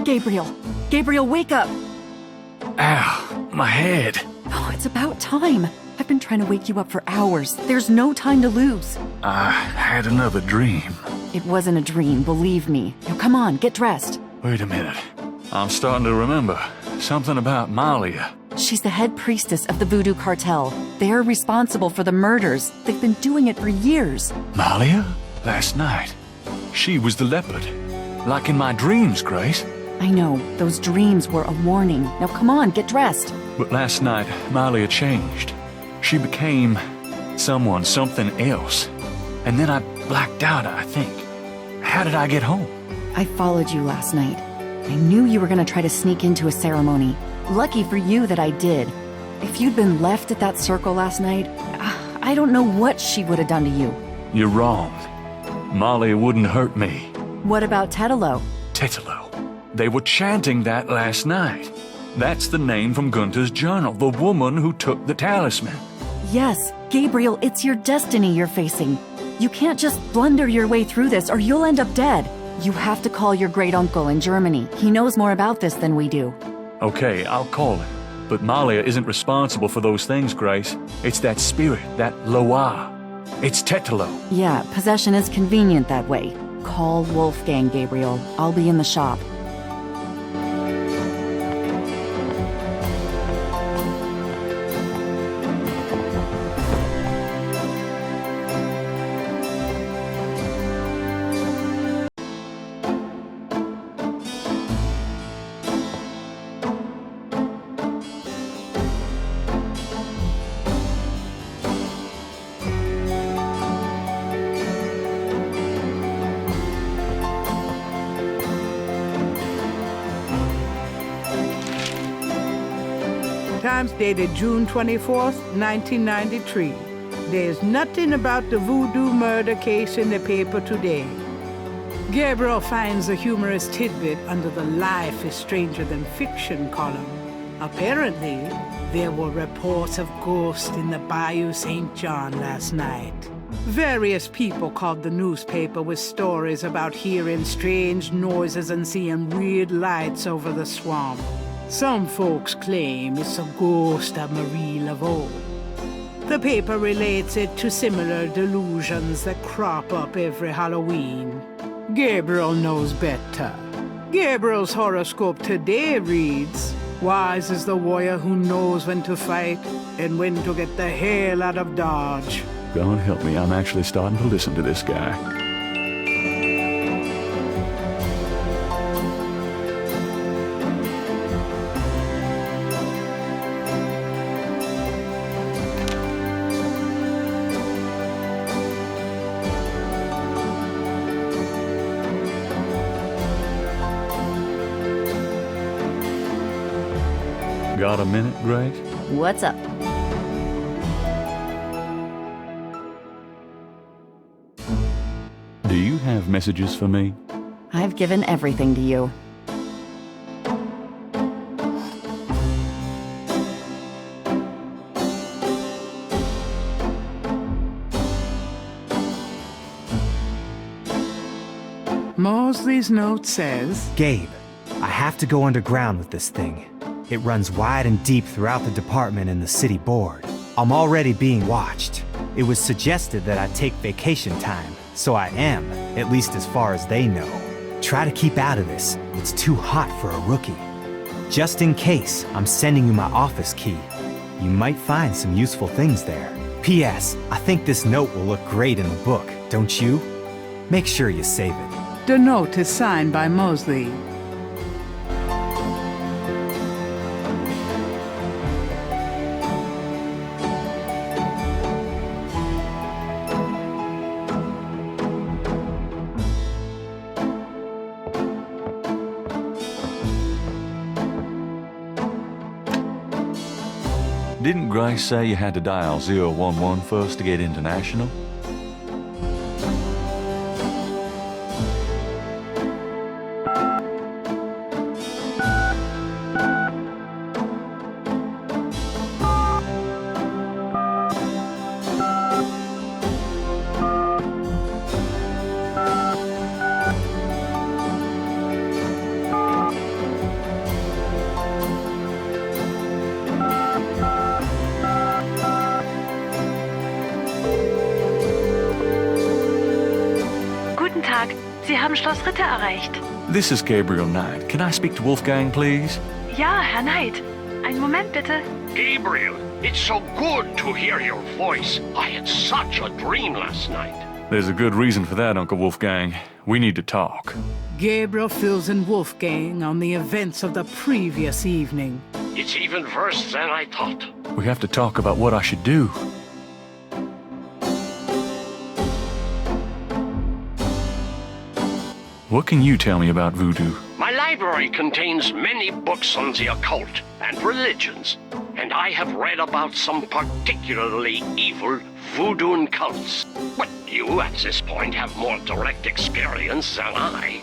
Gabriel! Gabriel, wake up! Ow, my head. Oh, it's about time. I've been trying to wake you up for hours. There's no time to lose. I had another dream. It wasn't a dream, believe me. Now come on, get dressed. Wait a minute. I'm starting to remember something about Malia. She's the head priestess of the voodoo cartel. They're responsible for the murders. They've been doing it for years. Malia? Last night. She was the leopard. Like in my dreams, Grace. I know, those dreams were a warning. Now come on, get dressed. But last night, Malia changed. She became something else. And then I blacked out, I think. How did I get home? I followed you last night. I knew you were going to try to sneak into a ceremony. Lucky for you that I did. If you'd been left at that circle last night, I don't know what she would have done to you. You're wrong. Malia wouldn't hurt me. What about Tetelo? Tetelo. They were chanting that last night. That's the name from Gunther's journal, the woman who took the talisman. Yes, Gabriel, it's your destiny you're facing. You can't just blunder your way through this or you'll end up dead. You have to call your great-uncle in Germany. He knows more about this than we do. Okay, I'll call him. But Malia isn't responsible for those things, Grace. It's that spirit, that Loa. It's Tetelo. Yeah, possession is convenient that way. Call Wolfgang, Gabriel. I'll be in the shop. Times dated June 24th, 1993. There's nothing about the voodoo murder case in the paper today. Gabriel finds a humorous tidbit under the Life is Stranger Than Fiction column. Apparently, there were reports of ghosts in the Bayou St. John last night. Various people called the newspaper with stories about hearing strange noises and seeing weird lights over the swamp. Some folks claim it's a ghost of Marie Laveau. The paper relates it to similar delusions that crop up every Halloween. Gabriel knows better. Gabriel's horoscope today reads, "Wise is the warrior who knows when to fight and when to get the hell out of Dodge." God help me, I'm actually starting to listen to this guy. Got a minute, Grace? What's up? Do you have messages for me? I've given everything to you. Mosley's note says, Gabe, I have to go underground with this thing. It runs wide and deep throughout the department and the city board. I'm already being watched. It was suggested that I take vacation time, so I am, at least as far as they know. Try to keep out of this. It's too hot for a rookie. Just in case, I'm sending you my office key. You might find some useful things there. P.S. I think this note will look great in the book, don't you? Make sure you save it. the note is signed by Mosley. Didn't Grace say you had to dial 011 first to get international? Sie haben Schloss Ritter erreicht. This is Gabriel Найт. Can I speak to Wolfgang, please? Ja, Herr Knight. Einen Moment bitte. Gabriel, it's so good to hear your voice. I had such a dream last night. There's a good reason for that, Uncle Wolfgang. We need to talk. Gabriel fills in Wolfgang on the events of the previous evening. It's even worse than I thought. We have to talk about what I should do. What can you tell me about voodoo? My library contains many books on the occult and religions, and I have read about some particularly evil voodoo cults. But you, at this point, have more direct experience than I.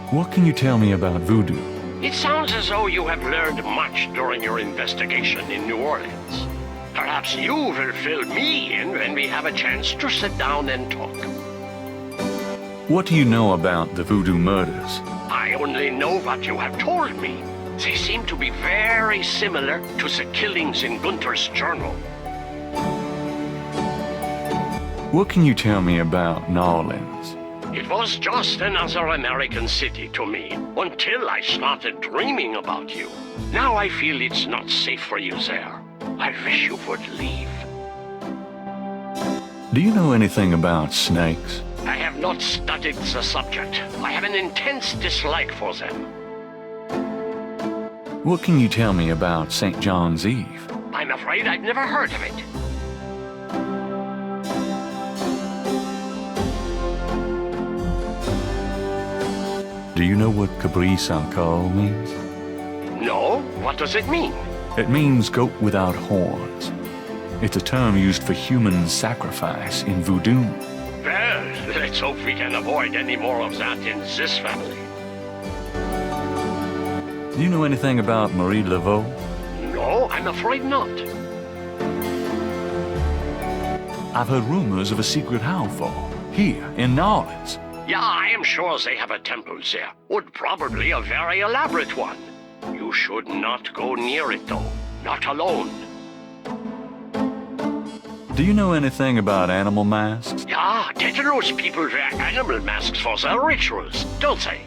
What can you tell me about voodoo? It sounds as though you have learned much during your investigation in New Orleans. Perhaps you will fill me in when we have a chance to sit down and talk. What do you know about the voodoo murders? I only know what you have told me. They seem to be very similar to the killings in Gunther's journal. What can you tell me about New Orleans? It was just another American city to me until I started dreaming about you. Now I feel it's not safe for you there. I wish you would leave. Do you know anything about snakes? I have not studied the subject. I have an intense dislike for them. What can you tell me about St. John's Eve? I'm afraid I've never heard of it. Do you know what Capri Sanko means? No? What does it mean? It means goat without horns. It's a term used for human sacrifice in voodoo. Well, let's hope we can avoid any more of that in this family. Do you know anything about Marie Laveau? No, I'm afraid not. I've heard rumors of a secret hellfall here in New Orleans. Yeah, I am sure they have a temple there. Would probably a very elaborate one. You should not go near it, though. Not alone. Do you know anything about animal masks? Yeah, Tetanus people wear animal masks for their rituals, don't they?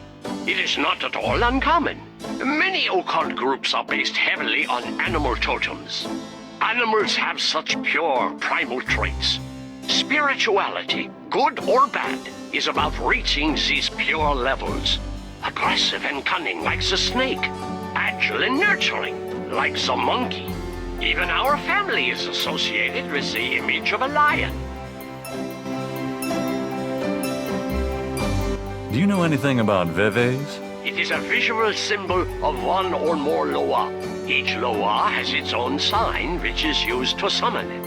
It is not at all uncommon. Many occult groups are based heavily on animal totems. Animals have such pure, primal traits. Spirituality, good or bad, is about reaching these pure levels. Aggressive and cunning like the snake. Agile and nurturing like the monkey. Even our family is associated with the image of a lion. Do you know anything about veves? It is a visual symbol of one or more loa. Each loa has its own sign, which is used to summon it.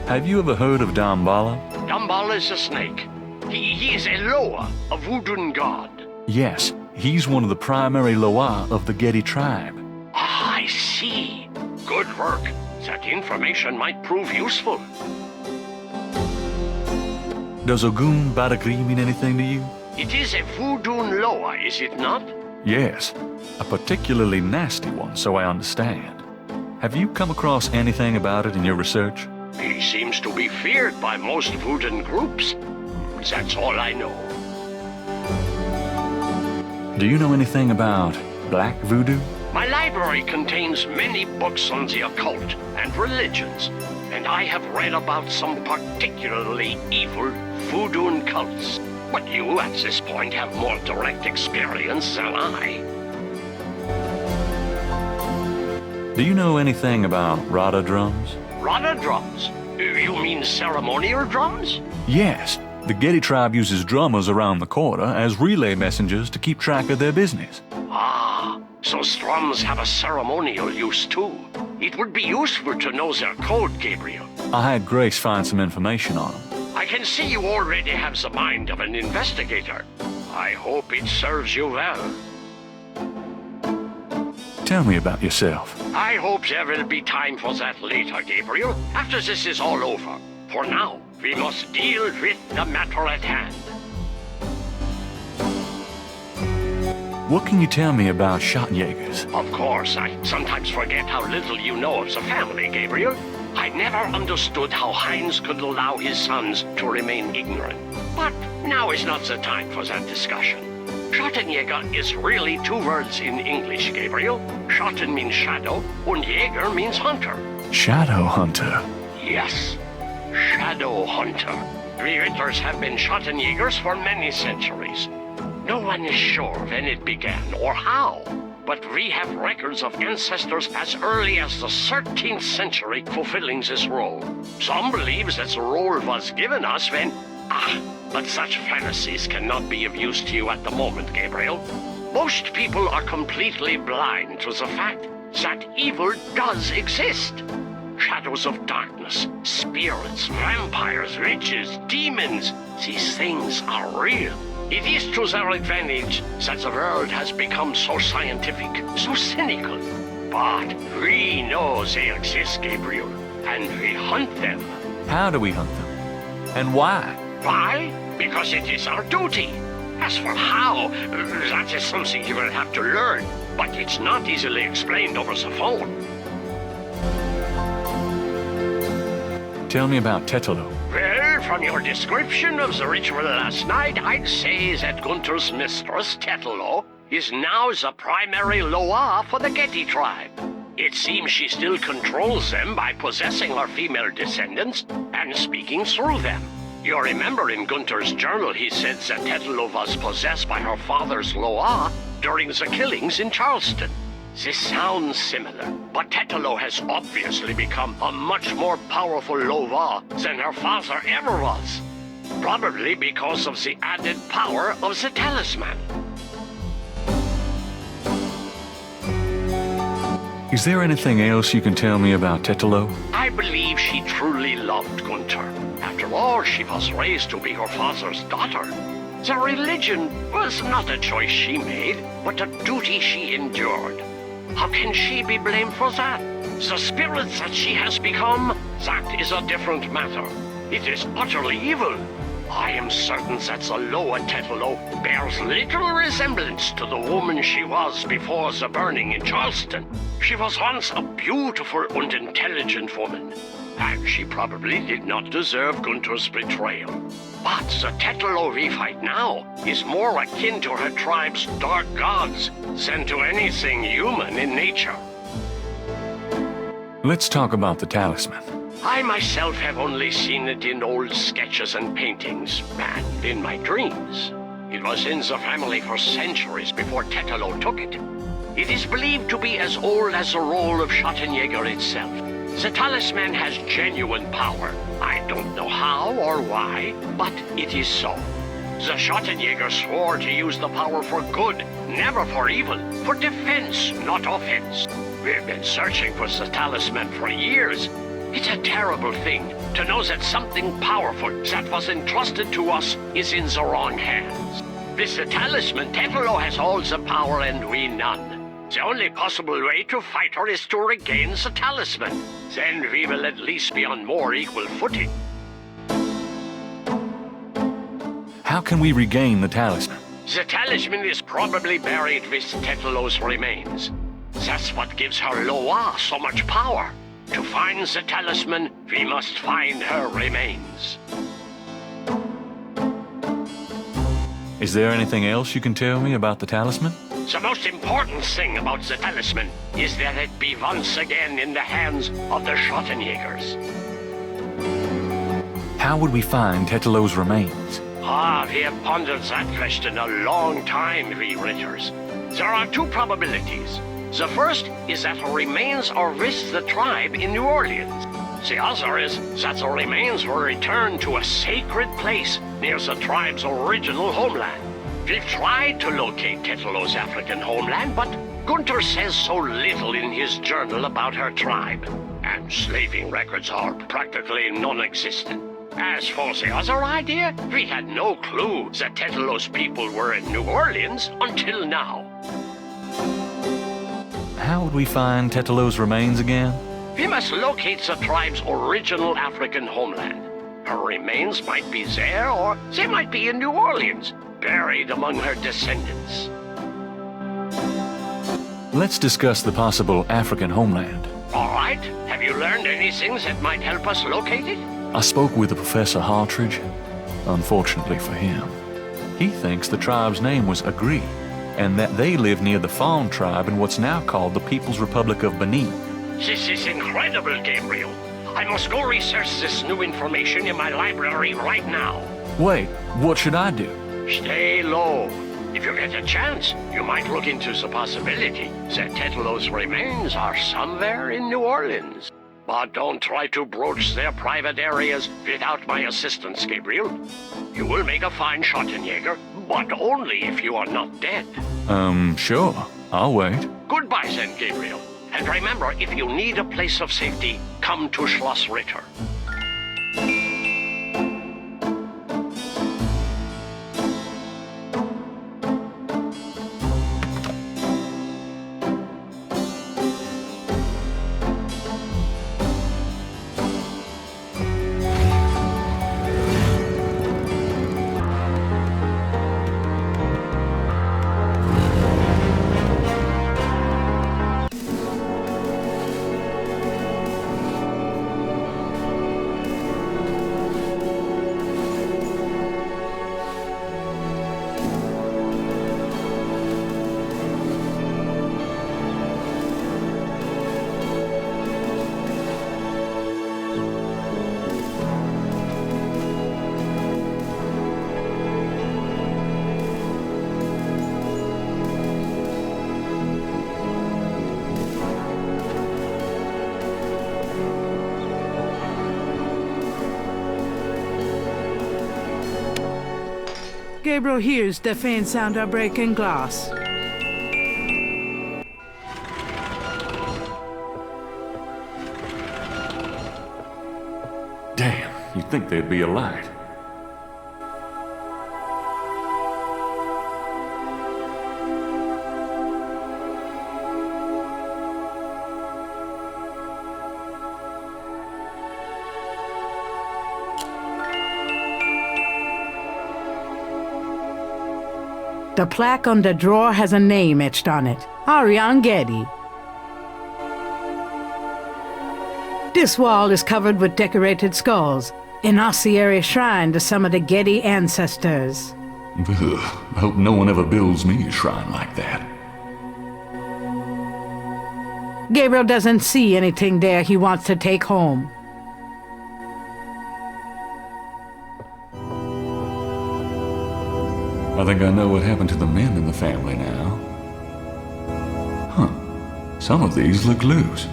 Have you ever heard of Damballa? Damballa is a snake. He is a loa, a voodoo god. Yes, he's one of the primary Loa of the Getty tribe. Ah, I see. Good work. That information might prove useful. Does Ogun Badagri mean anything to you? It is a voodoo loa, is it not? Yes, a particularly nasty one, so I understand. Have you come across anything about it in your research? He seems to be feared by most voodoo groups. That's all I know. Do you know anything about black voodoo? My library contains many books on the occult and religions, and I have read about some particularly evil voodoo cults. But you, at this point, have more direct experience than I. Do you know anything about Rada drums? Rada drums? You mean ceremonial drums? Yes, the Getty tribe uses drummers around the quarter as relay messengers to keep track of their business. Ah, so drums have a ceremonial use too. It would be useful to know their code, Gabriel. I had Grace find some information on them. I can see you already have the mind of an investigator. I hope it serves you well. Tell me about yourself. I hope there will be time for that later, Gabriel, after this is all over. For now, we must deal with the matter at hand. What can you tell me about Schottenjägers? Of course, I sometimes forget how little you know of the family, Gabriel. I never understood how Heinz could allow his sons to remain ignorant. But now is not the time for that discussion. Schottenjäger is really two words in English, Gabriel. Schotten means shadow, and Jäger means hunter. Shadow hunter. Yes, shadow hunter. We Ritters have been Schottenjägers for many centuries. No one is sure when it began or how, but we have records of ancestors as early as the 13th century fulfilling this role. Some believe that the role was given us when... but such fantasies cannot be of use to you at the moment, Gabriel. Most people are completely blind to the fact that evil does exist. Shadows of darkness, spirits, vampires, witches, demons. These things are real. It is to their advantage that the world has become so scientific, so cynical. But we know they exist, Gabriel, and we hunt them. How do we hunt them? And why? Why? Because it is our duty. As for how, that is something you will have to learn, but it's not easily explained over the phone. Tell me about Tetelo. Well, from your description of the ritual last night, I'd say that Gunther's mistress, Tetelo, is now the primary Loa for the Getty tribe. It seems she still controls them by possessing her female descendants and speaking through them. You remember in Gunther's journal he said that Tetelo was possessed by her father's Loa during the killings in Charleston. This sounds similar, but Tetelo has obviously become a much more powerful Loa than her father ever was. Probably because of the added power of the talisman. Is there anything else you can tell me about Tetelo? I believe she truly loved Gunther. After all, she was raised to be her father's daughter. The religion was not a choice she made, but a duty she endured. How can she be blamed for that? The spirit that she has become, that is a different matter. It is utterly evil. I am certain that the Loa Tetelo bears little resemblance to the woman she was before the burning in Charleston. She was once a beautiful and intelligent woman, and she probably did not deserve Gunther's betrayal. But the Tetelo we fight now is more akin to her tribe's dark gods than to anything human in nature. Let's talk about the talisman. I myself have only seen it in old sketches and paintings, and in my dreams. It was in the family for centuries before Tetelo took it. It is believed to be as old as the role of Schottenjäger itself. The talisman has genuine power. I don't know how or why, but it is so. The Schottenjäger swore to use the power for good, never for evil, for defense, not offense. We've been searching for the talisman for years. It's a terrible thing to know that something powerful that was entrusted to us is in the wrong hands. With the talisman, Tetelo has all the power and we none. The only possible way to fight her is to regain the talisman. Then we will at least be on more equal footing. How can we regain the talisman? The talisman is probably buried with Tetelo's remains. That's what gives her Loa so much power. To find the talisman, we must find her remains. Is there anything else you can tell me about the talisman? The most important thing about the talisman is that it be once again in the hands of the Schottenjägers. How would we find Tetelo's remains? We have pondered that question a long time, we Ritters. There are two probabilities. The first is that her remains are with the tribe in New Orleans. The other is that the remains were returned to a sacred place near the tribe's original homeland. We've tried to locate Tetelo's African homeland, but Gunther says so little in his journal about her tribe, and slaving records are practically non-existent. As for the other idea, we had no clue that Tetelo's people were in New Orleans until now. How would we find Tetelo's remains again? We must locate the tribe's original African homeland. Her remains might be there, or they might be in New Orleans, buried among her descendants. Let's discuss the possible African homeland. All right. Knight, have you learned anything that might help us locate it? I spoke with Professor Hartridge. Unfortunately for him, he thinks the tribe's name was Agree, and that they live near the Fawn tribe in what's now called the People's Republic of Benin. This is incredible, Gabriel. I must go research this new information in my library right now. Wait, what should I do? Stay low. If you get a chance, you might look into the possibility that Tetlo's remains are somewhere in New Orleans. But don't try to broach their private areas without my assistance, Gabriel. You will make a fine Schottenjäger, but only if you are not dead. Sure. I'll wait. Goodbye then, Gabriel. And remember, if you need a place of safety, come to Schloss Ritter. Gabriel hears the faint sound of breaking glass. Damn, you'd think there'd be a light. The plaque on the drawer has a name etched on it. Ariane Getty. This wall is covered with decorated skulls, an ossuary shrine to some of the Getty ancestors. Ugh, I hope no one ever builds me a shrine like that. Gabriel doesn't see anything there he wants to take home. I think I know what happened to the men in the family now. Huh. Some of these look loose.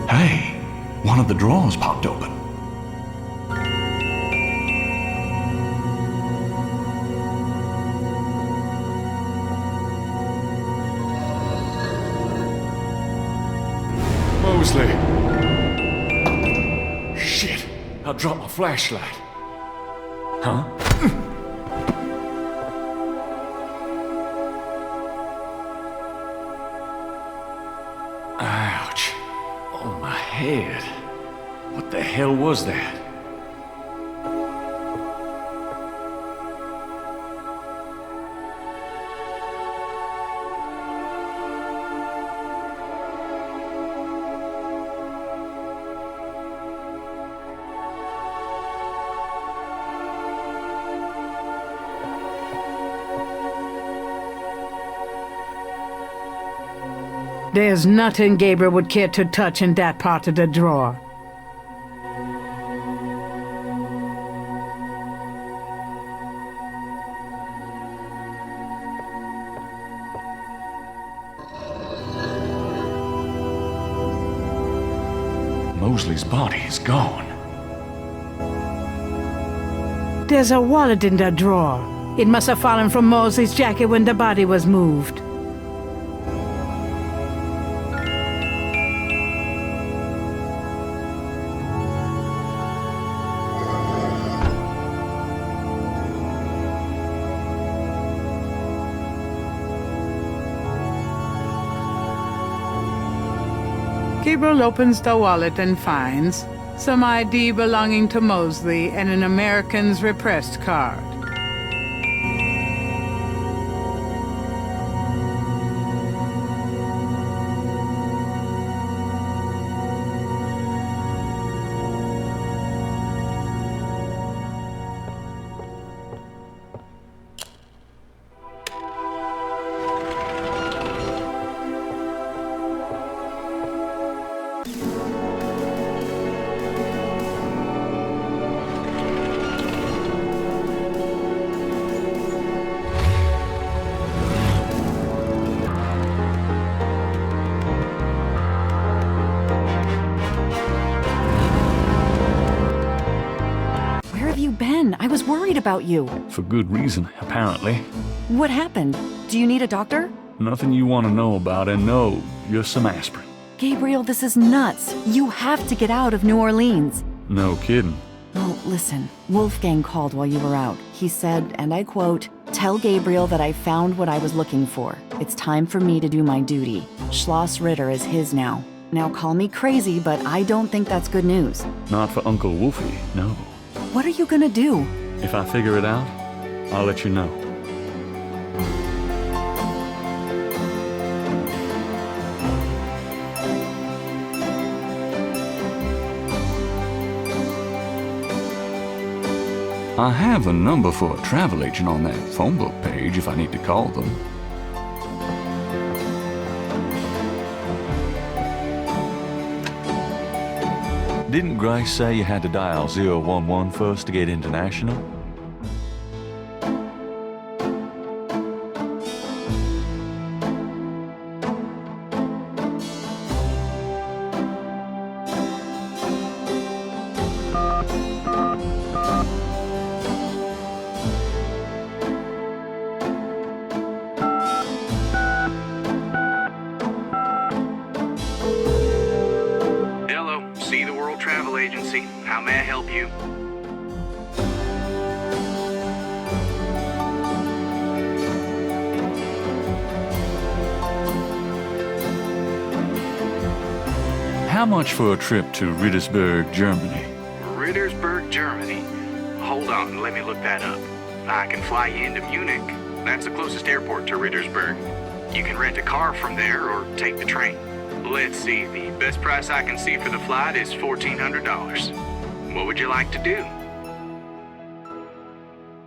Hey, one of the drawers popped open. Mosley! Shit, I dropped my flashlight. Huh? Ouch. Oh, my head. What the hell was that? There's nothing Gabriel would care to touch in that part of the drawer. Mosley's body is gone. There's a wallet in the drawer. It must have fallen from Mosley's jacket when the body was moved. Gabriel opens the wallet and finds some ID belonging to Mosley and an American's repressed card. I was worried about you. For good reason, apparently. What happened? Do you need a doctor? Nothing you want to know about, and no, just some aspirin. Gabriel, this is nuts. You have to get out of New Orleans. No kidding. Well, listen, Wolfgang called while you were out. He said, and I quote, "Tell Gabriel that I found what I was looking for. It's time for me to do my duty. Schloss Ritter is his now. Now call me crazy, but I don't think that's good news." Not for Uncle Wolfie, no. What are you gonna do? If I figure it out, I'll let you know. I have a number for a travel agent on that phone book page if I need to call them. Didn't Grace say you had to dial 011 first to get international? How may I help you? How much for a trip to Rittersberg, Germany? Rittersberg, Germany? Hold on, let me look that up. I can fly you into Munich. That's the closest airport to Rittersberg. You can rent a car from there or take the train. Let's see, the best price I can see for the flight is $1,400. What would you like to do?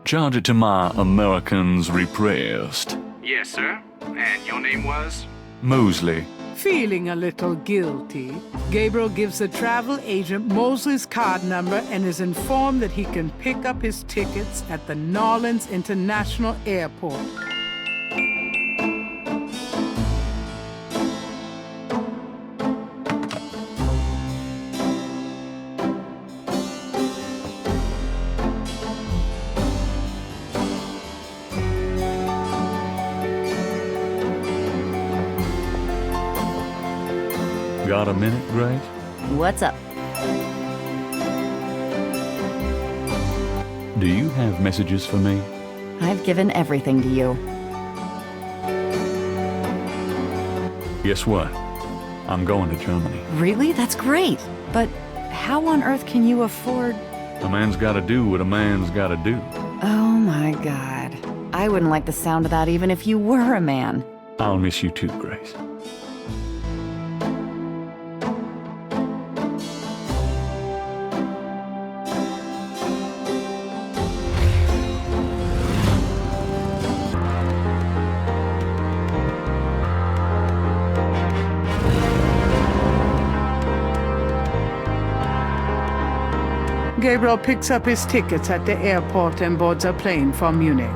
Charge it to my Americans repressed. Yes, sir. And your name was? Mosley. Feeling a little guilty, Gabriel gives the travel agent Mosley's card number and is informed that he can pick up his tickets at the Nolens International Airport. Got a minute, Grace? What's up? Do you have messages for me? I've given everything to you. Guess what? I'm going to Germany. Really? That's great. But how on earth can you afford... A man's gotta do what a man's gotta do. Oh my God. I wouldn't like the sound of that even if you were a man. I'll miss you too, Grace. Gabriel picks up his tickets at the airport and boards a plane for Munich.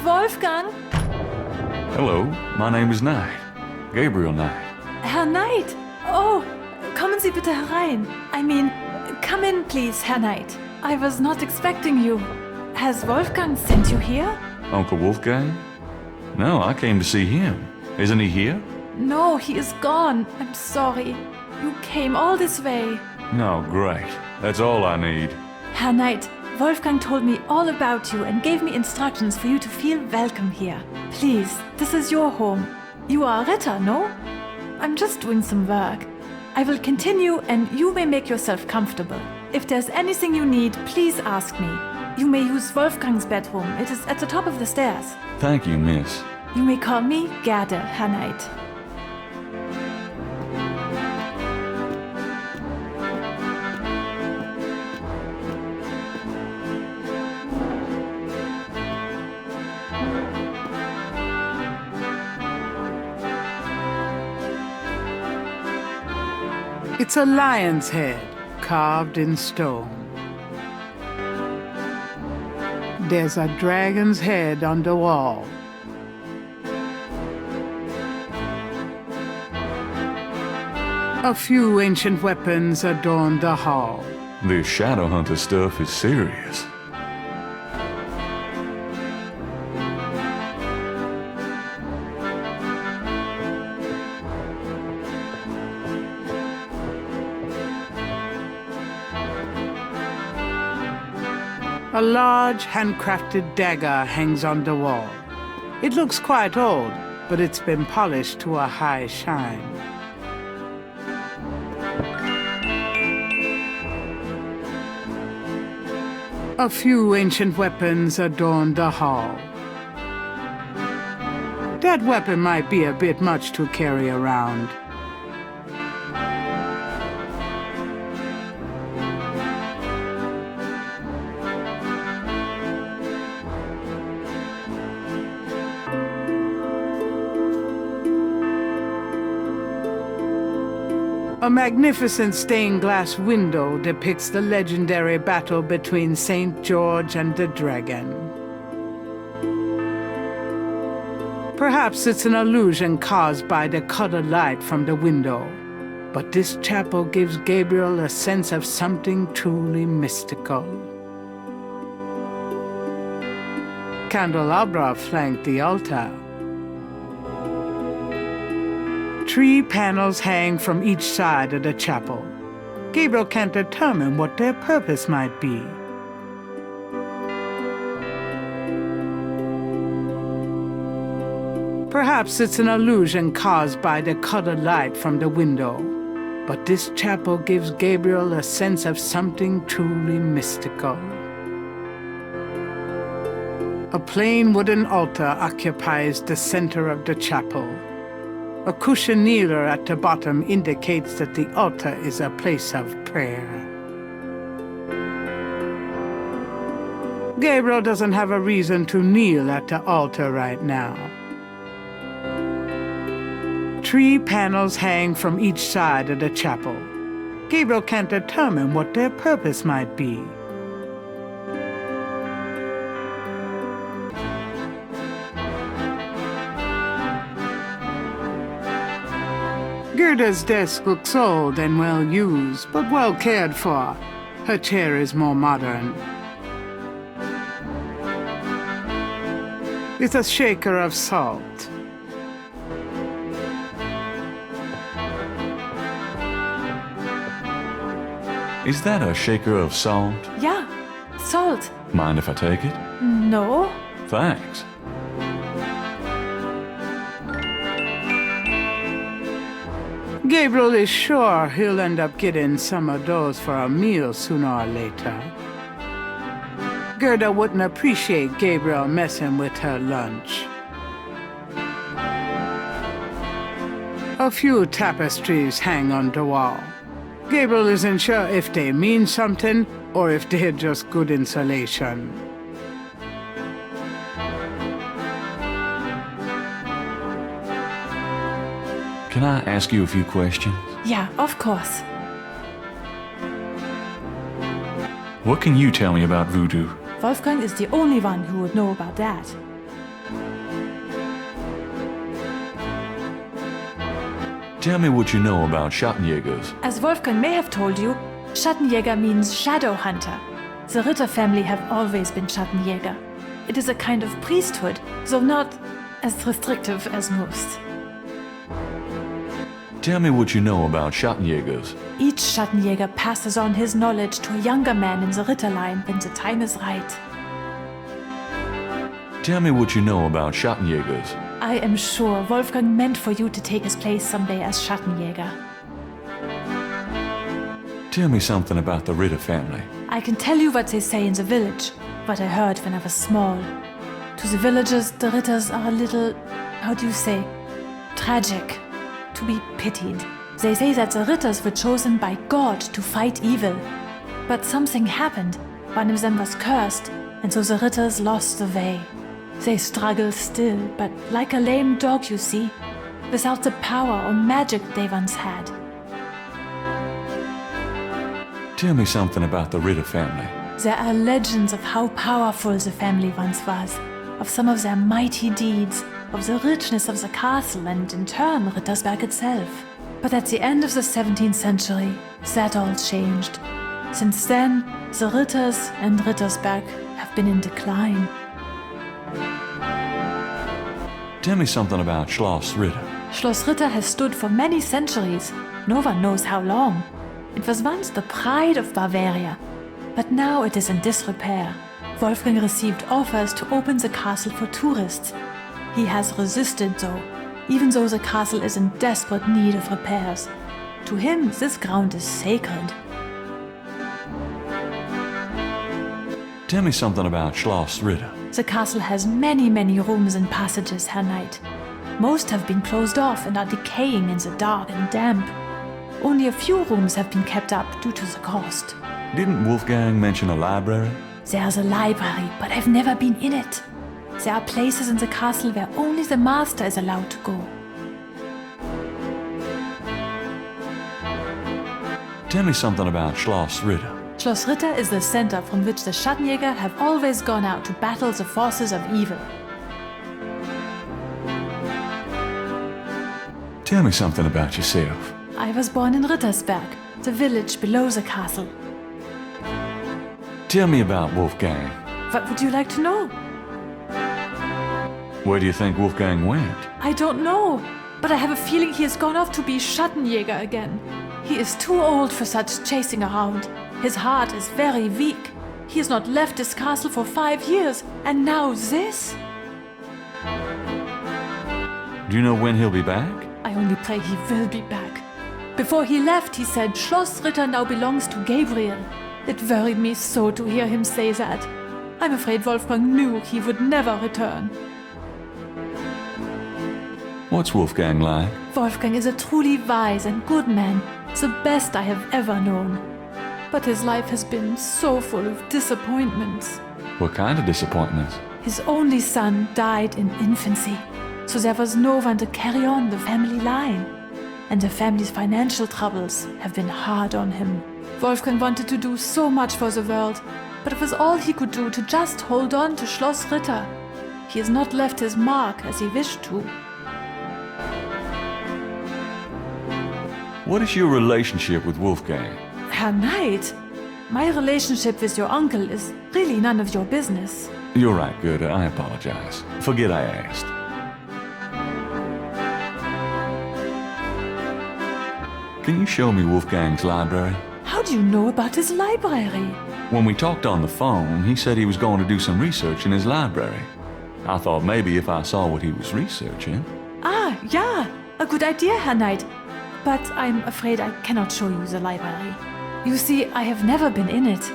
Wolfgang? Hello, my name is Knight. Gabriel Knight. Herr Knight! Oh, kommen Sie bitte herein. I mean, come in, please, Herr Knight. I was not expecting you. Has Wolfgang sent you here? Uncle Wolfgang? No, I came to see him. Isn't he here? No, he is gone. I'm sorry. You came all this way. No, great. That's all I need. Herr Knight, Wolfgang told me all about you and gave me instructions for you to feel welcome here. Please, this is your home. You are a Ritter, no? I'm just doing some work. I will continue and you may make yourself comfortable. If there's anything you need, please ask me. You may use Wolfgang's bedroom. It is at the top of the stairs. Thank you, miss. You may call me Gerda, Herr Knight. It's a lion's head carved in stone. There's a dragon's head on the wall. A few ancient weapons adorn the hall. This shadow hunter stuff is serious. A large handcrafted dagger hangs on the wall. It looks quite old, but it's been polished to a high shine. A few ancient weapons adorn the hall. That weapon might be a bit much to carry around. A magnificent stained glass window depicts the legendary battle between St. George and the dragon. Perhaps it's an illusion caused by the colored light from the window, but this chapel gives Gabriel a sense of something truly mystical. Candelabra flank the altar. 3 panels hang from each side of the chapel. Gabriel can't determine what their purpose might be. Perhaps it's an illusion caused by the colored light from the window, but this chapel gives Gabriel a sense of something truly mystical. A plain wooden altar occupies the center of the chapel. A cushion kneeler at the bottom indicates that the altar is a place of prayer. Gabriel doesn't have a reason to kneel at the altar right now. 3 panels hang from each side of the chapel. Gabriel can't determine what their purpose might be. Gerda's desk looks old and well used, but well cared for. Her chair is more modern. It's a shaker of salt. Is that a shaker of salt? Yeah, salt. Mind if I take it? No. Thanks. Gabriel is sure he'll end up getting some of those for a meal sooner or later. Gerda wouldn't appreciate Gabriel messing with her lunch. A few tapestries hang on the wall. Gabriel isn't sure if they mean something or if they're just good insulation. Can I ask you a few questions? Yeah, of course. What can you tell me about voodoo? Wolfgang is the only one who would know about that. Tell me what you know about Schattenjägers. As Wolfgang may have told you, Schattenjäger means shadow hunter. The Ritter family have always been Schattenjäger. It is a kind of priesthood, though not as restrictive as most. Tell me what you know about Schattenjägers. Each Schattenjäger passes on his knowledge to a younger man in the Ritter line when the time is right. Tell me what you know about Schattenjägers. I am sure Wolfgang meant for you to take his place someday as Schattenjäger. Tell me something about the Ritter family. I can tell you what they say in the village, what I heard when I was small. To the villagers, the Ritters are a little, how do you say, tragic, to be pitied. They say that the Ritters were chosen by God to fight evil. But something happened. One of them was cursed, and so the Ritters lost the way. They struggle still, but like a lame dog, you see, without the power or magic they once had. Tell me something about the Ritter family. There are legends of how powerful the family once was, of some of their mighty deeds, of the richness of the castle and, in turn, Rittersberg itself. But at the end of the 17th century, that all changed. Since then, the Ritters and Rittersberg have been in decline. Tell me something about Schloss Ritter. Schloss Ritter has stood for many centuries. No one knows how long. It was once the pride of Bavaria, but now it is in disrepair. Wolfgang received offers to open the castle for tourists. He has resisted though, even though the castle is in desperate need of repairs. To him, this ground is sacred. Tell me something about Schloss Ritter. The castle has many, many rooms and passages, Herr Knight. Most have been closed off and are decaying in the dark and damp. Only a few rooms have been kept up due to the cost. Didn't Wolfgang mention a library? There's a library, but I've never been in it. There are places in the castle where only the master is allowed to go. Tell me something about Schloss Ritter. Schloss Ritter is the center from which the Schattenjäger have always gone out to battle the forces of evil. Tell me something about yourself. I was born in Rittersberg, the village below the castle. Tell me about Wolfgang. What would you like to know? Where do you think Wolfgang went? I don't know, but I have a feeling he has gone off to be Schattenjäger again. He is too old for such chasing around. His heart is very weak. He has not left his castle for 5 years, and now this? Do you know when he'll be back? I only pray he will be back. Before he left, he said Schloss Ritter now belongs to Gabriel. It worried me so to hear him say that. I'm afraid Wolfgang knew he would never return. What's Wolfgang like? Wolfgang is a truly wise and good man, the best I have ever known. But his life has been so full of disappointments. What kind of disappointments? His only son died in infancy, so there was no one to carry on the family line. And the family's financial troubles have been hard on him. Wolfgang wanted to do so much for the world, but it was all he could do to just hold on to Schloss Ritter. He has not left his mark as he wished to. What is your relationship with Wolfgang? Herr Knight, my relationship with your uncle is really none of your business. You're right, Goethe. I apologize. Forget I asked. Can you show me Wolfgang's library? How do you know about his library? When we talked on the phone, he said he was going to do some research in his library. I thought maybe if I saw what he was researching. Ah, yeah, a good idea, Herr Knight. But I'm afraid I cannot show you the library. You see, I have never been in it.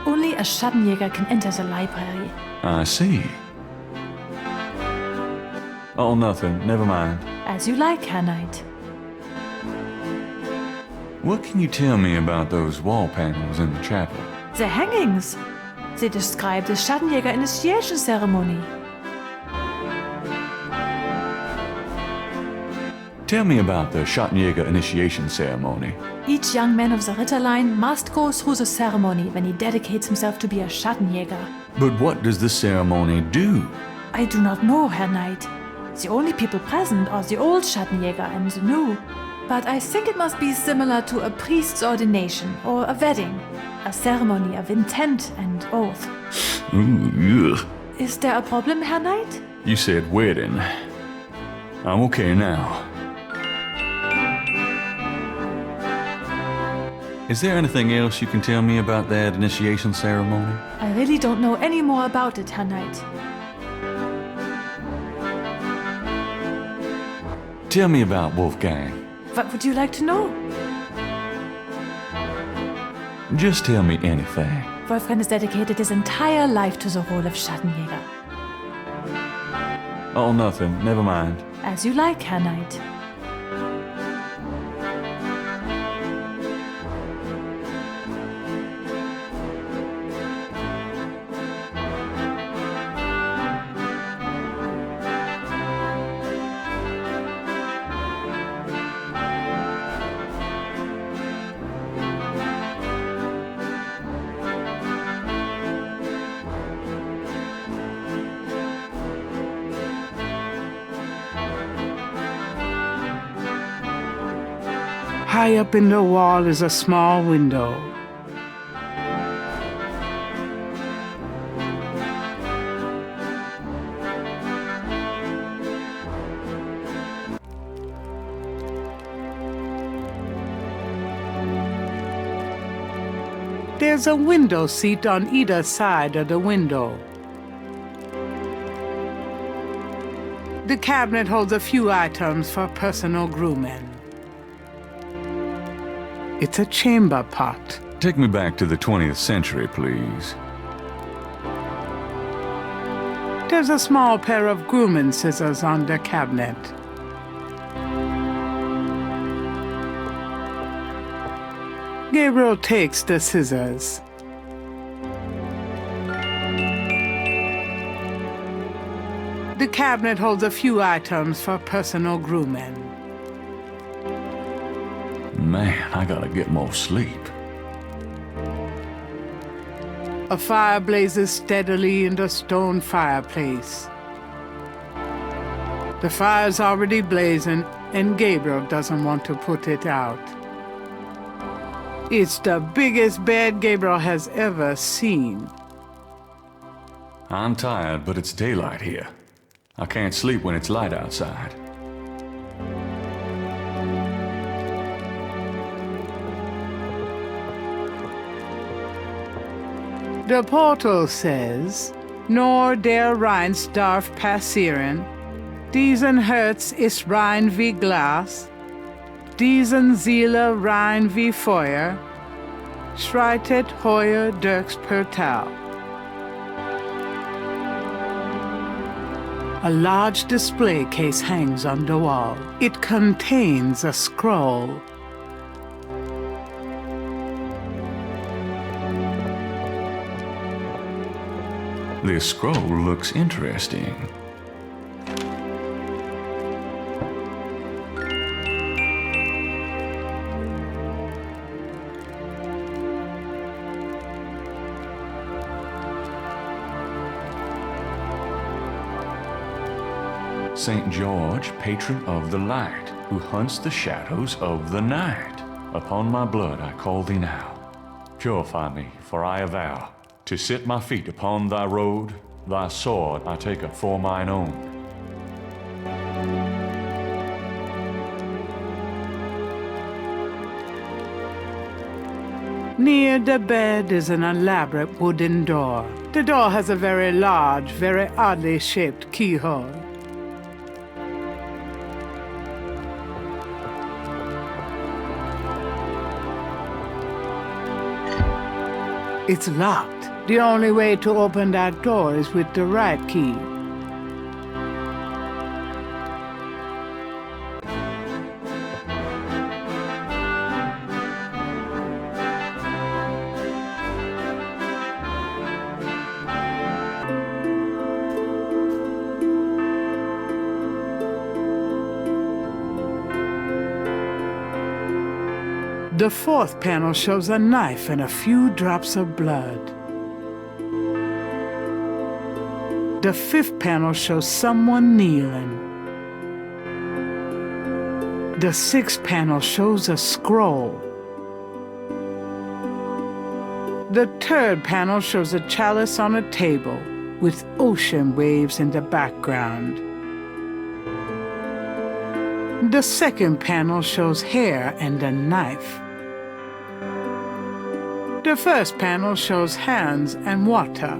Only a Schattenjäger can enter the library. I see. Oh, nothing. Never mind. As you like, Herr Knight. What can you tell me about those wall panels in the chapel? The hangings. They describe the Schattenjäger initiation ceremony. Tell me about the Schattenjäger initiation ceremony. Each young man of the Ritter line must go through the ceremony when he dedicates himself to be a Schattenjäger. But what does the ceremony do? I do not know, Herr Knight. The only people present are the old Schattenjäger and the new. but I think it must be similar to a priest's ordination or a wedding, a ceremony of intent and oath. Ooh, ugh. Is there a problem, Herr Knight? You said wedding. I'm okay now. Is there anything else you can tell me about that initiation ceremony? I really don't know any more about it, Herr Knight. Tell me about Wolfgang. What would you like to know? Just tell me anything. Wolfgang has dedicated his entire life to the role of Schattenjäger. Oh, nothing. Never mind. As you like, Herr Knight. High up in the wall is a small window. There's a window seat on either side of the window. The cabinet holds a few items for personal grooming. It's a chamber pot. Take me back to the 20th century, please. There's a small pair of grooming scissors on the cabinet. Gabriel takes the scissors. The cabinet holds a few items for personal grooming. Man, I gotta get more sleep. A fire blazes steadily in the stone fireplace. The fire's already blazing, and Gabriel doesn't want to put it out. It's the biggest bed Gabriel has ever seen. I'm tired, but it's daylight here. I can't sleep when it's light outside. The portal says, Nor der Rheins darf passieren, diesen Herz ist rein wie Glas, diesen Seele rein wie Feuer, schreitet heuer durchs Portal. A large display case hangs on the wall. It contains a scroll. This scroll looks interesting. St. George, patron of the light, who hunts the shadows of the night. Upon my blood I call thee now. Purify me, for I avow to set my feet upon thy road. Thy sword I take up for mine own. Near the bed is an elaborate wooden door. The door has a very large, very oddly shaped keyhole. It's locked. The only way to open that door is with the right key. The fourth panel shows a knife and a few drops of blood. The fifth panel shows someone kneeling. The sixth panel shows a scroll. The third panel shows a chalice on a table with ocean waves in the background. The second panel shows hair and a knife. The first panel shows hands and water.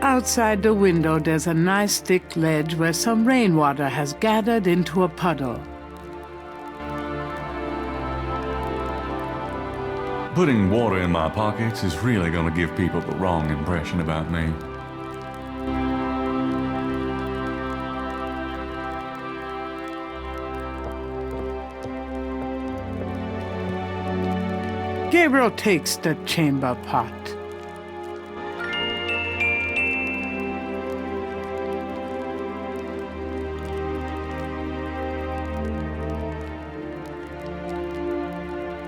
Outside the window, there's a nice thick ledge where some rainwater has gathered into a puddle. Putting water in my pockets is really going to give people the wrong impression about me. Gabriel takes the chamber pot.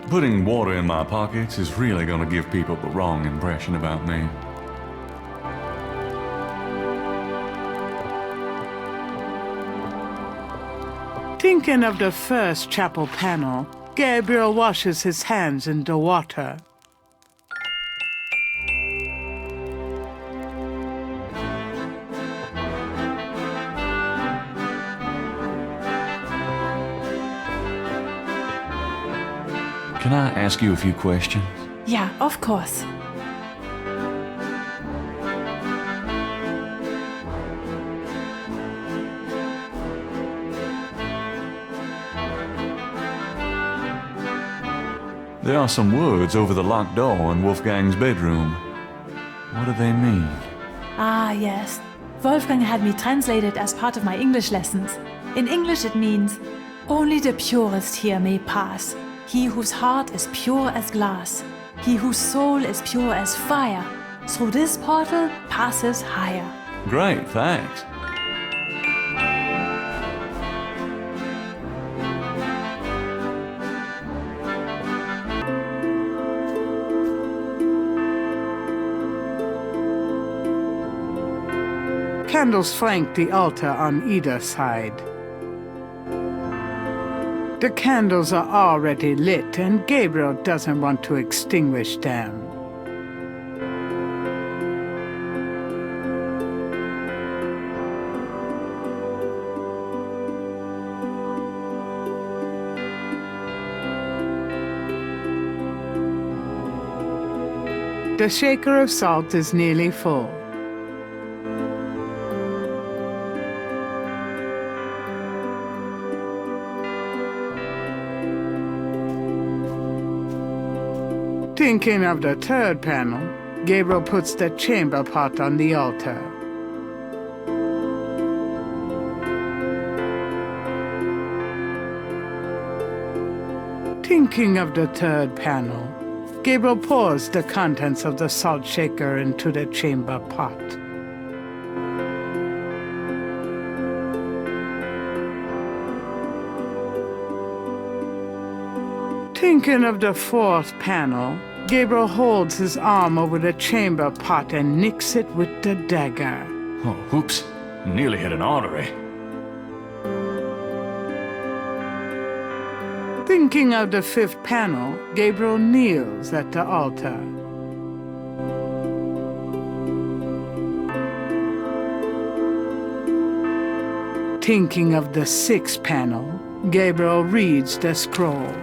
Putting water in my pockets is really going to give people the wrong impression about me. Thinking of the first chapel panel, Gabriel washes his hands in the water. Can I ask you a few questions? Yeah, of course. There are some words over the locked door in Wolfgang's bedroom. What do they mean? Ah, yes. Wolfgang had me translated as part of my English lessons. In English it means, only the purest here may pass. He whose heart is pure as glass. He whose soul is pure as fire. Through this portal passes higher. Great, thanks. Candles flank the altar on either side. The candles are already lit, and Gabriel doesn't want to extinguish them. The shaker of salt is nearly full. Thinking of the third panel, Gabriel puts the chamber pot on the altar. Thinking of the third panel, Gabriel pours the contents of the salt shaker into the chamber pot. Thinking of the fourth panel, Gabriel holds his arm over the chamber pot and nicks it with the dagger. Oh, whoops. Nearly hit an artery. Thinking of the fifth panel, Gabriel kneels at the altar. Thinking of the sixth panel, Gabriel reads the scroll.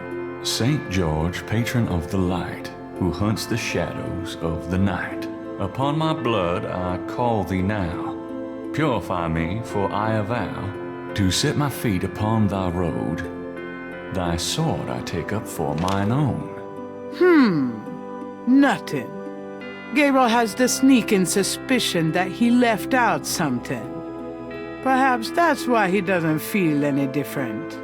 Saint George, patron of the light, who hunts the shadows of the night. Upon my blood I call thee now. Purify me, for I avow to set my feet upon thy road. Thy sword I take up for mine own. Nothing. Gabriel has the sneaking suspicion that he left out something. Perhaps that's why he doesn't feel any different.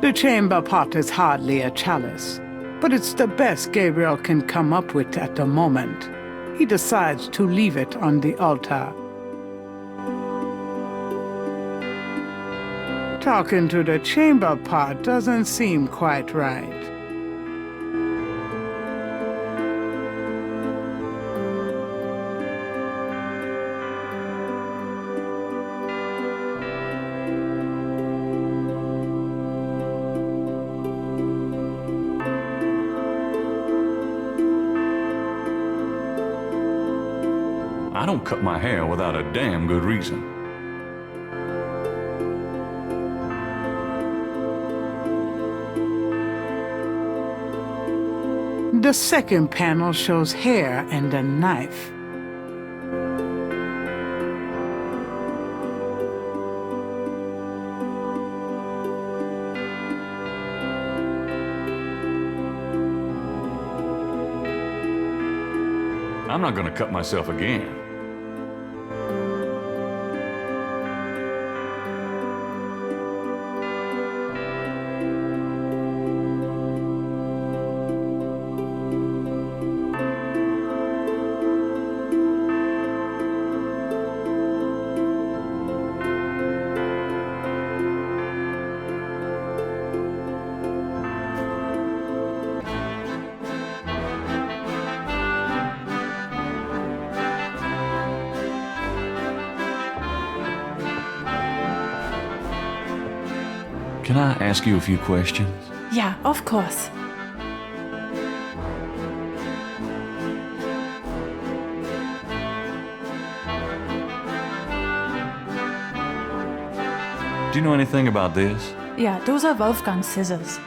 The chamber pot is hardly a chalice, but it's the best Gabriel can come up with at the moment. He decides to leave it on the altar. Talking to the chamber pot doesn't seem quite right. I don't cut my hair without a damn good reason. The second panel shows hair and a knife. I'm not gonna cut myself again. Can I ask you a few questions? Yeah, of course. Do you know anything about this? Yeah, those are Wolfgang's scissors.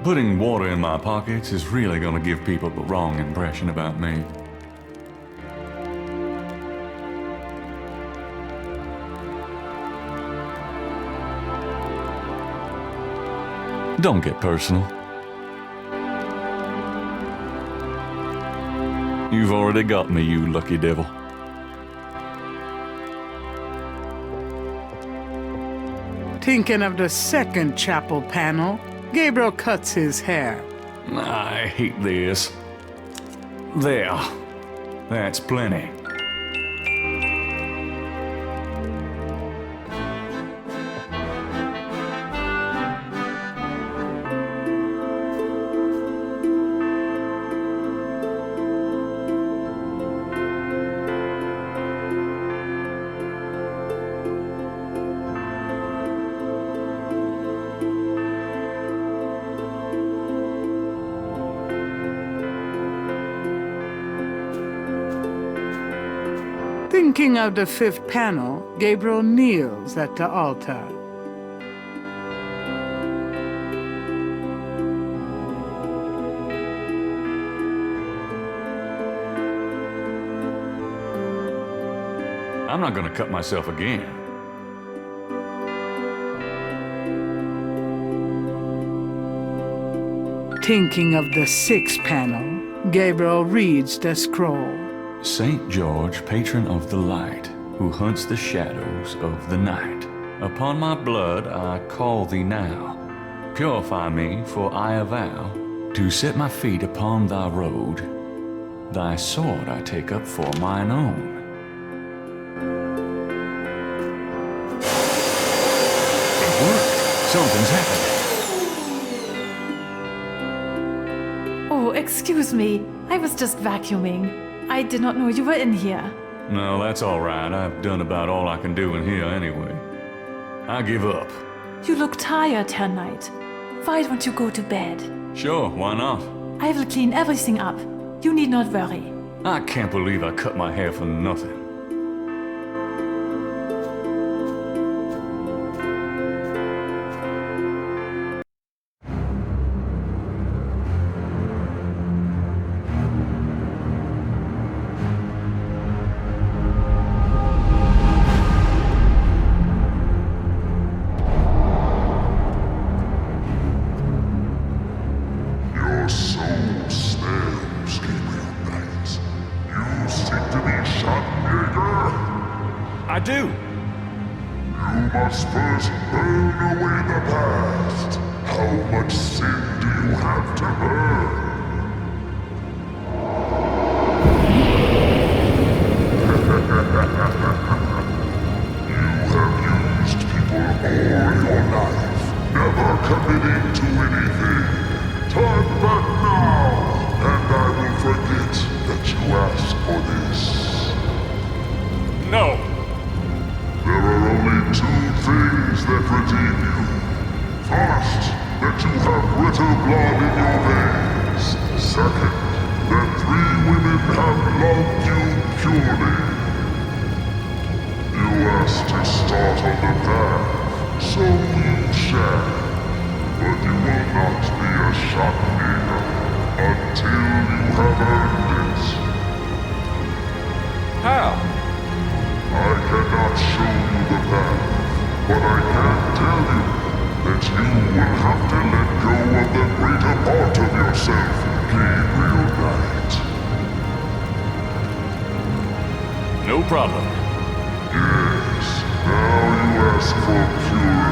Putting water in my pockets is really gonna give people the wrong impression about me. Don't get personal. You've already got me, you lucky devil. Thinking of the second chapel panel, Gabriel cuts his hair. I hate this. There. That's plenty. Thinking of the fifth panel, Gabriel kneels at the altar. I'm not gonna cut myself again. Thinking of the sixth panel, Gabriel reads the scroll. Saint George, patron of the light, who hunts the shadows of the night. Upon my blood I call thee now. Purify me, for I avow to set my feet upon thy road. Thy sword I take up for mine own. It worked. Something's happened. Oh, excuse me. I was just vacuuming. I did not know you were in here. No, that's all right. I've done about all I can do in here anyway. I give up. You look tired, Herr Knight. Why don't you go to bed? Sure, why not? I will clean everything up. You need not worry. I can't believe I cut my hair for nothing. Your soul smells, Gabriel Knight. You seek to be Schattenjäger? I do. You must first burn away the past. How much sin do you have to burn? You have used people all your life, never committing to anything. Turn back now, and I will forget that you asked for this. No. There are only two things that redeem you. First, that you have ritter blood in your veins. Second, that 3 women have loved you purely. You asked to start on the path, so you shall. But you will not be a Schattenjäger until you have earned it. How? I cannot show you the path, but I can tell you that you will have to let go of the greater part of yourself, Gabriel Knight. No problem. Yes, now you ask for purity.